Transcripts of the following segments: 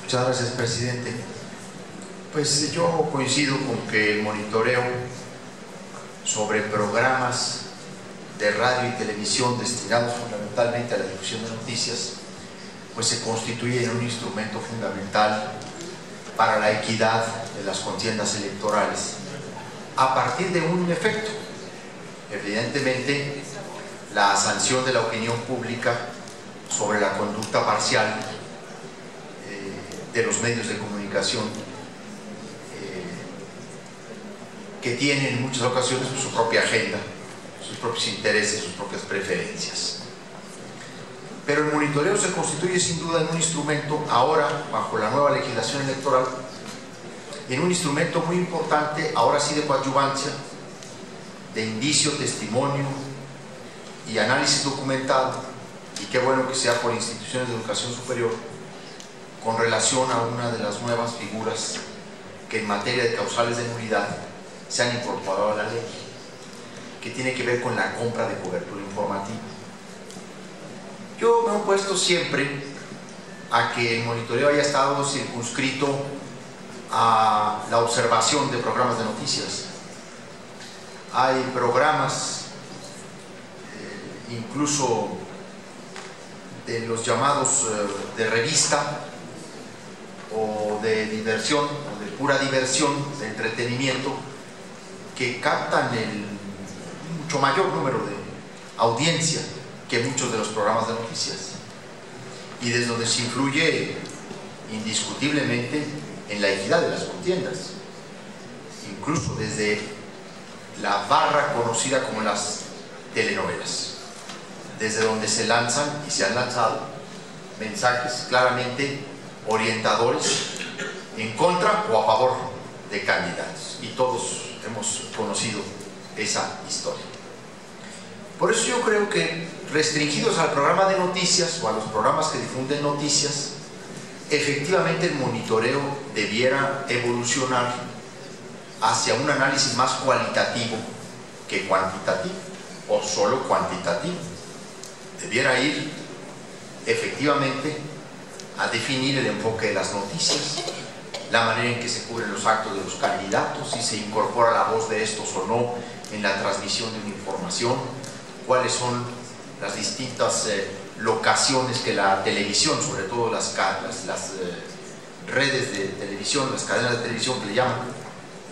Muchas gracias, presidente. Pues yo coincido con que el monitoreo sobre programas de radio y televisión destinados fundamentalmente a la difusión de noticias, pues se constituye en un instrumento fundamental para la equidad de las contiendas electorales, a partir de un efecto, evidentemente, la sanción de la opinión pública sobre la conducta parcial de los medios de comunicación que tienen en muchas ocasiones su propia agenda, sus propios intereses, sus propias preferencias. Pero el monitoreo se constituye sin duda en un instrumento, ahora bajo la nueva legislación electoral, en un instrumento muy importante, ahora sí de coadyuvancia, de indicio, testimonio y análisis documentado, y qué bueno que sea por instituciones de educación superior, con relación a una de las nuevas figuras que en materia de causales de nulidad se han incorporado a la ley, que tiene que ver con la compra de cobertura informativa. Yo me he opuesto siempre a que el monitoreo haya estado circunscrito a la observación de programas de noticias. Hay programas, incluso de los llamados de revista o de diversión, o de pura diversión, de entretenimiento, que captan el mucho mayor número de audiencia que muchos de los programas de noticias, y desde donde se influye indiscutiblemente en la equidad de las contiendas, incluso desde la barra conocida como las telenovelas, desde donde se lanzan y se han lanzado mensajes claramente orientadores en contra o a favor de candidatos, y todos hemos conocido esa historia. Por eso yo creo que, restringidos al programa de noticias o a los programas que difunden noticias, efectivamente el monitoreo debiera evolucionar hacia un análisis más cualitativo que cuantitativo, o solo cuantitativo. Debiera ir efectivamente a definir el enfoque de las noticias, la manera en que se cubren los actos de los candidatos, si se incorpora la voz de estos o no en la transmisión de una información, cuáles son las distintas locaciones que la televisión, sobre todo las redes de televisión, las cadenas de televisión que le llaman,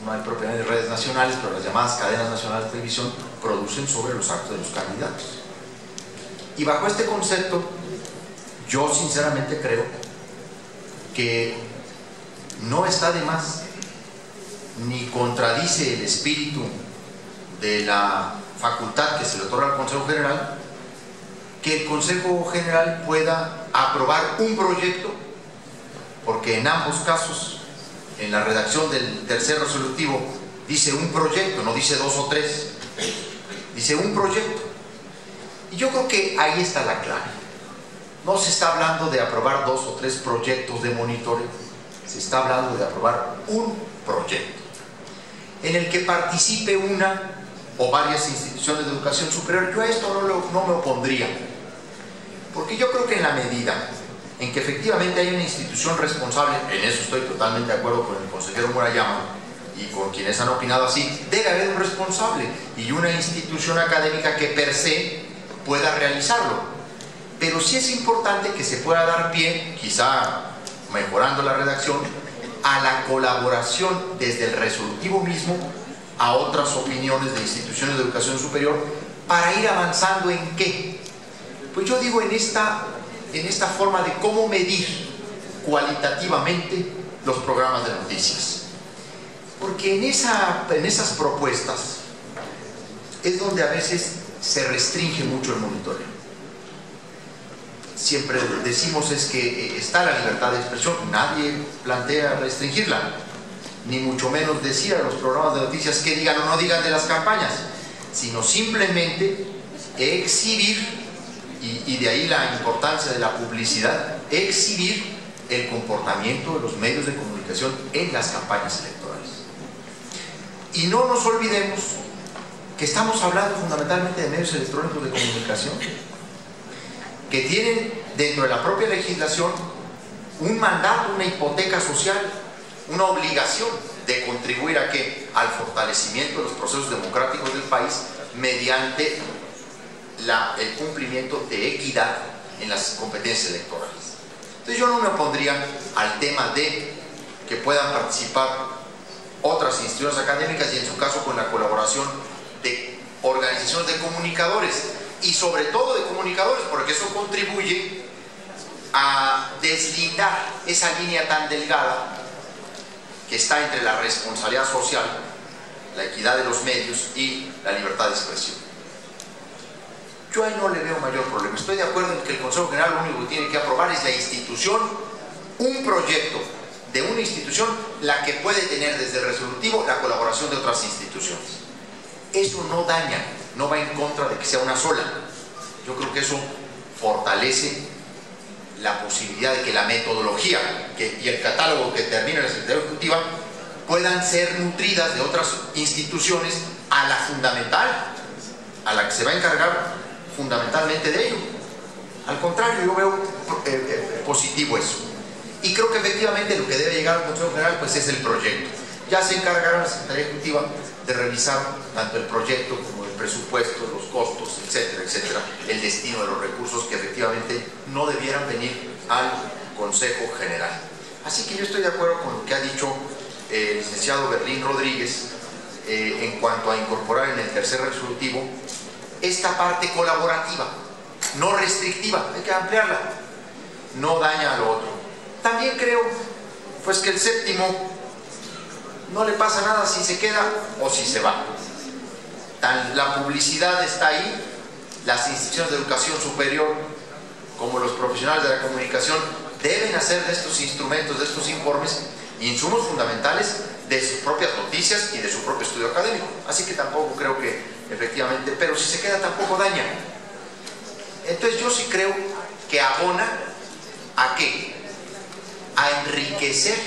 no hay propiamente redes nacionales, pero las llamadas cadenas nacionales de televisión, producen sobre los actos de los candidatos. Y bajo este concepto, yo sinceramente creo que no está de más, ni contradice el espíritu de la facultad que se le otorga al Consejo General, que el Consejo General pueda aprobar un proyecto, porque en ambos casos, en la redacción del tercer resolutivo, dice un proyecto, no dice dos o tres, dice un proyecto. Y yo creo que ahí está la clave. No se está hablando de aprobar dos o tres proyectos de monitoreo, se está hablando de aprobar un proyecto en el que participe una o varias instituciones de educación superior. Yo a esto no me opondría, porque yo creo que en la medida en que efectivamente hay una institución responsable, en eso estoy totalmente de acuerdo con el consejero Murayama y con quienes han opinado así, debe haber un responsable y una institución académica que per se pueda realizarlo. Pero sí es importante que se pueda dar pie, quizá mejorando la redacción, a la colaboración desde el resolutivo mismo a otras opiniones de instituciones de educación superior, para ir avanzando en ¿qué? Pues yo digo en esta forma de cómo medir cualitativamente los programas de noticias, porque en esas propuestas es donde a veces se restringe mucho el monitoreo. Siempre decimos es que está la libertad de expresión, nadie plantea restringirla, ni mucho menos decir a los programas de noticias que digan o no digan de las campañas, sino simplemente exhibir, y de ahí la importancia de la publicidad, exhibir el comportamiento de los medios de comunicación en las campañas electorales. Y no nos olvidemos que estamos hablando fundamentalmente de medios electrónicos de comunicación que tienen dentro de la propia legislación un mandato, una hipoteca social, una obligación de contribuir a ¿qué? Al fortalecimiento de los procesos democráticos del país mediante el cumplimiento de equidad en las competencias electorales. Entonces yo no me opondría al tema de que puedan participar otras instituciones académicas y en su caso con la colaboración de organizaciones de comunicadores y sobre todo de comunicadores, porque eso contribuye a deslindar esa línea tan delgada que está entre la responsabilidad social, la equidad de los medios y la libertad de expresión. Yo ahí no le veo mayor problema. Estoy de acuerdo en que el Consejo General lo único que tiene que aprobar es la institución, un proyecto de una institución, la que puede tener desde el resolutivo la colaboración de otras instituciones. Eso no daña, no va en contra de que sea una sola. Yo creo que eso fortalece la posibilidad de que la metodología y el catálogo que termina la Secretaría Ejecutiva puedan ser nutridas de otras instituciones a la fundamental, a la que se va a encargar fundamentalmente de ello. Al contrario, yo veo positivo eso. Y creo que efectivamente lo que debe llegar al Consejo General pues es el proyecto. Ya se encargará la Secretaría Ejecutiva de revisar tanto el proyecto como el presupuesto, los costos, etcétera, etcétera, el destino de los recursos que efectivamente no debieran venir al Consejo General. Así que yo estoy de acuerdo con lo que ha dicho el licenciado Berlín Rodríguez en cuanto a incorporar en el tercer resolutivo esta parte colaborativa, no restrictiva, hay que ampliarla, no daña a lo otro. También creo pues que el séptimo no le pasa nada si se queda o si se va. La publicidad está ahí, las instituciones de educación superior como los profesionales de la comunicación deben hacer de estos instrumentos, de estos informes, insumos fundamentales de sus propias noticias y de su propio estudio académico. Así que tampoco creo que efectivamente, pero si se queda tampoco daña. Entonces yo sí creo que abona ¿a qué? A enriquecer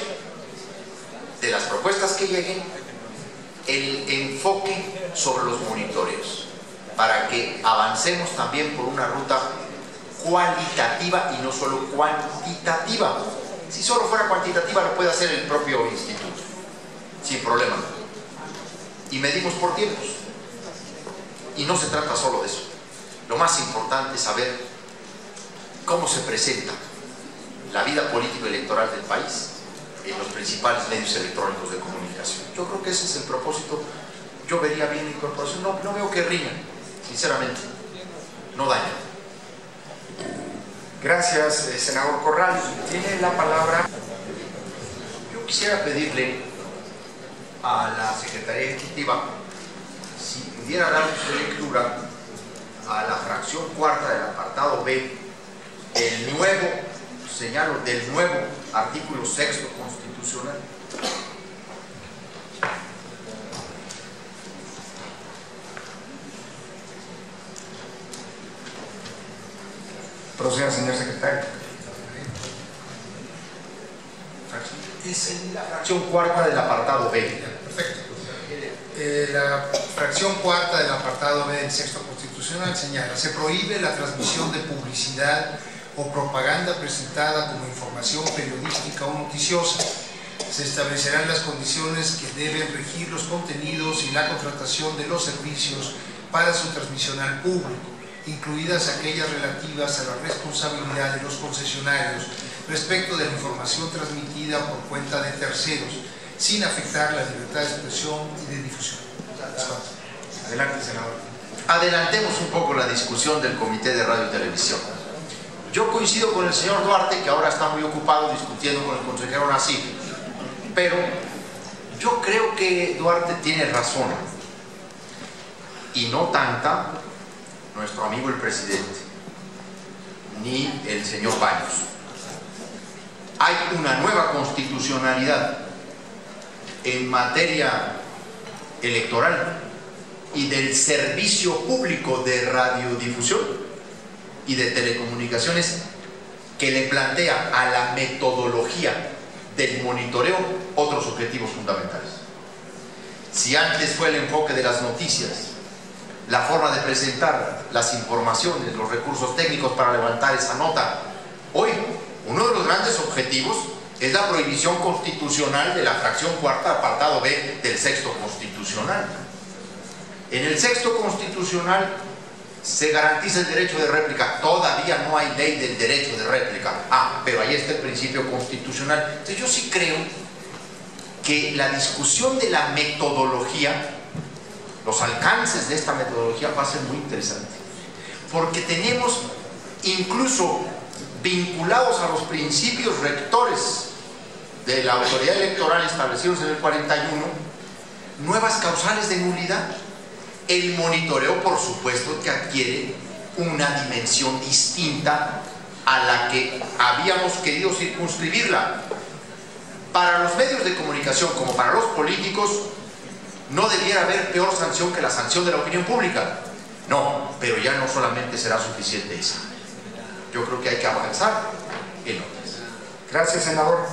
de las propuestas que lleguen el enfoque sobre los monitoreos, para que avancemos también por una ruta cualitativa y no solo cuantitativa. Si solo fuera cuantitativa lo puede hacer el propio instituto, sin problema. Y medimos por tiempos. Y no se trata solo de eso. Lo más importante es saber cómo se presenta la vida político-electoral del país en los principales medios electrónicos de comunicación. Yo creo que ese es el propósito. Yo vería bien la incorporación. No veo que riña, sinceramente. No daña. Gracias, senador Corral. Tiene la palabra. Yo quisiera pedirle a la Secretaría Ejecutiva si pudiera dar su lectura a la fracción cuarta del apartado B del nuevo, señalo, del nuevo artículo 6º constitucional. Proceda, señor secretario. Es la fracción cuarta del apartado B. Perfecto. La fracción cuarta del apartado B del sexto constitucional señala: se prohíbe la transmisión de publicidad o propaganda presentada como información periodística o noticiosa. Se establecerán las condiciones que deben regir los contenidos y la contratación de los servicios para su transmisión al público, incluidas aquellas relativas a la responsabilidad de los concesionarios respecto de la información transmitida por cuenta de terceros, sin afectar la libertad de expresión y de difusión. Adelante, senador. Adelantemos un poco la discusión del Comité de Radio y Televisión. Yo coincido con el señor Duarte, que ahora está muy ocupado discutiendo con el consejero Nasif, pero yo creo que Duarte tiene razón, y no tanta nuestro amigo el presidente, ni el señor Baños. Hay una nueva constitucionalidad en materia electoral y del servicio público de radiodifusión y de telecomunicaciones que le plantea a la metodología del monitoreo otros objetivos fundamentales. Si antes fue el enfoque de las noticias, la forma de presentar las informaciones, los recursos técnicos para levantar esa nota, hoy uno de los grandes objetivos es la prohibición constitucional de la fracción cuarta, apartado B del sexto constitucional. En el sexto constitucional se garantiza el derecho de réplica. Todavía no hay ley del derecho de réplica. Pero ahí está el principio constitucional. Entonces yo sí creo que la discusión de la metodología, los alcances de esta metodología va a ser muy interesante, porque tenemos incluso vinculados a los principios rectores de la autoridad electoral establecidos en el 41 nuevas causales de nulidad. El monitoreo, por supuesto, que adquiere una dimensión distinta a la que habíamos querido circunscribirla. Para los medios de comunicación como para los políticos no debiera haber peor sanción que la sanción de la opinión pública. No, pero ya no solamente será suficiente esa. Yo creo que hay que avanzar en otras. Gracias, senador.